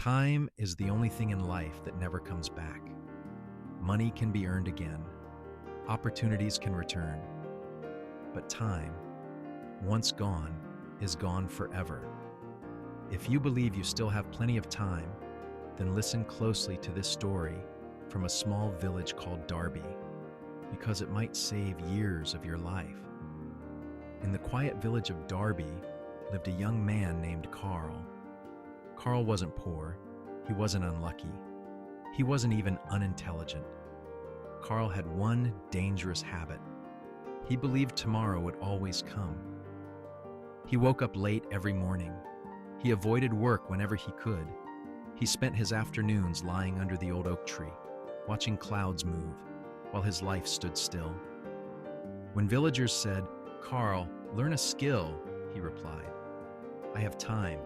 Time is the only thing in life that never comes back. Money can be earned again, opportunities can return, but time, once gone, is gone forever. If you believe you still have plenty of time, then listen closely to this story from a small village called Darby, because it might save years of your life. In the quiet village of Darby lived a young man named Carl. Carl wasn't poor, he wasn't unlucky, he wasn't even unintelligent. Carl had one dangerous habit. He believed tomorrow would always come. He woke up late every morning. He avoided work whenever he could. He spent his afternoons lying under the old oak tree, watching clouds move, while his life stood still. When villagers said, "Carl, learn a skill," he replied, "I have time."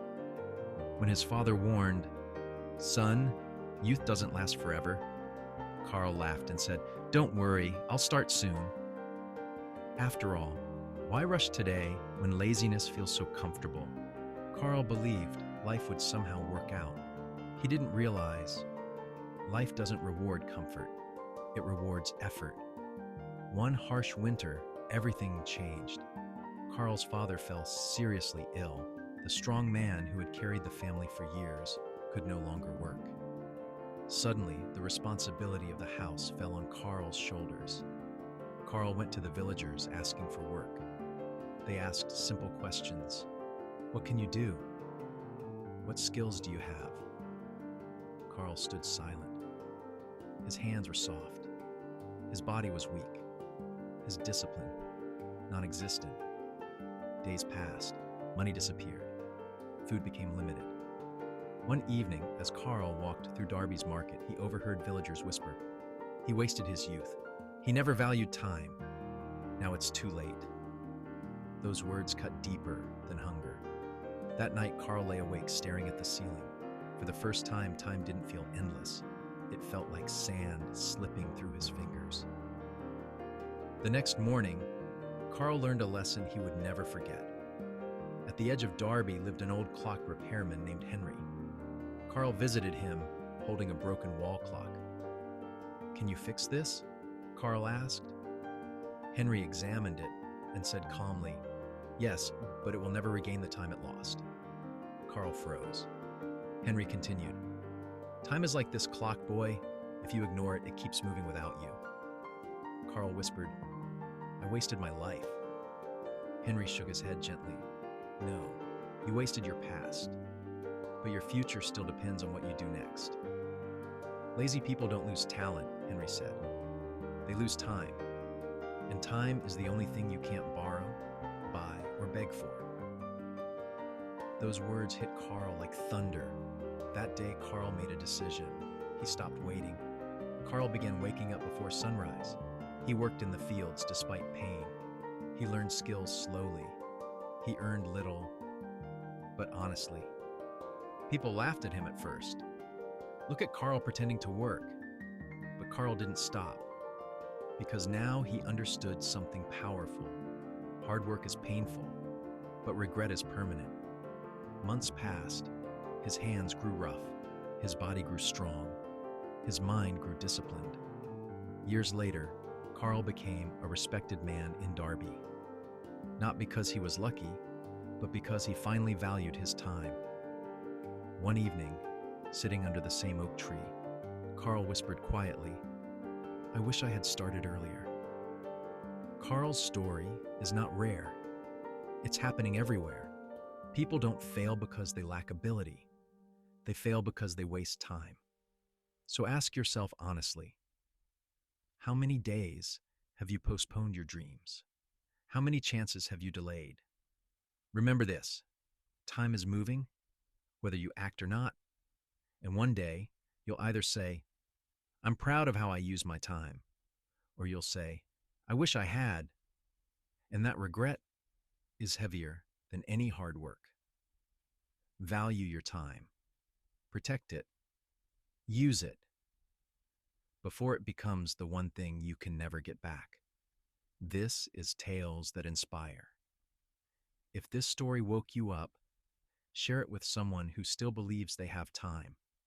When his father warned, "Son, youth doesn't last forever," Carl laughed and said, "Don't worry, I'll start soon." After all, why rush today when laziness feels so comfortable? Carl believed life would somehow work out. He didn't realize life doesn't reward comfort, it rewards effort. One harsh winter, everything changed. Carl's father fell seriously ill. The strong man who had carried the family for years could no longer work. Suddenly, the responsibility of the house fell on Carl's shoulders. Carl went to the villagers asking for work. They asked simple questions. "What can you do? What skills do you have?" Carl stood silent. His hands were soft. His body was weak. His discipline, non-existent. Days passed. Money disappeared. Food became limited. One evening, as Carl walked through Darby's market, he overheard villagers whisper, "He wasted his youth. He never valued time. Now it's too late." Those words cut deeper than hunger. That night, Carl lay awake, staring at the ceiling. For the first time, time didn't feel endless. It felt like sand slipping through his fingers. The next morning, Carl learned a lesson he would never forget. At the edge of Darby lived an old clock repairman named Henry. Carl visited him, holding a broken wall clock. "Can you fix this?" Carl asked. Henry examined it and said calmly, "Yes, but it will never regain the time it lost." Carl froze. Henry continued, "Time is like this clock, boy. If you ignore it, it keeps moving without you." Carl whispered, "I wasted my life." Henry shook his head gently. "No, you wasted your past, but your future still depends on what you do next." "Lazy people don't lose talent," Henry said. "They lose time, and time is the only thing you can't borrow, buy, or beg for." Those words hit Carl like thunder. That day, Carl made a decision. He stopped waiting. Carl began waking up before sunrise. He worked in the fields despite pain. He learned skills slowly. He earned little, but honestly. People laughed at him at first. "Look at Carl pretending to work." But Carl didn't stop, because now he understood something powerful. Hard work is painful, but regret is permanent. Months passed. His hands grew rough. His body grew strong. His mind grew disciplined. Years later, Carl became a respected man in Darby. Not because he was lucky, but because he finally valued his time. One evening, sitting under the same oak tree, Carl whispered quietly, "I wish I had started earlier." Carl's story is not rare. It's happening everywhere. People don't fail because they lack ability. They fail because they waste time. So ask yourself honestly, how many days have you postponed your dreams? How many chances have you delayed? Remember this, time is moving, whether you act or not, and one day you'll either say, "I'm proud of how I use my time," or you'll say, "I wish I had," and that regret is heavier than any hard work. Value your time. Protect it. Use it before it becomes the one thing you can never get back. This is Tales That Inspire. If this story woke you up, share it with someone who still believes they have time.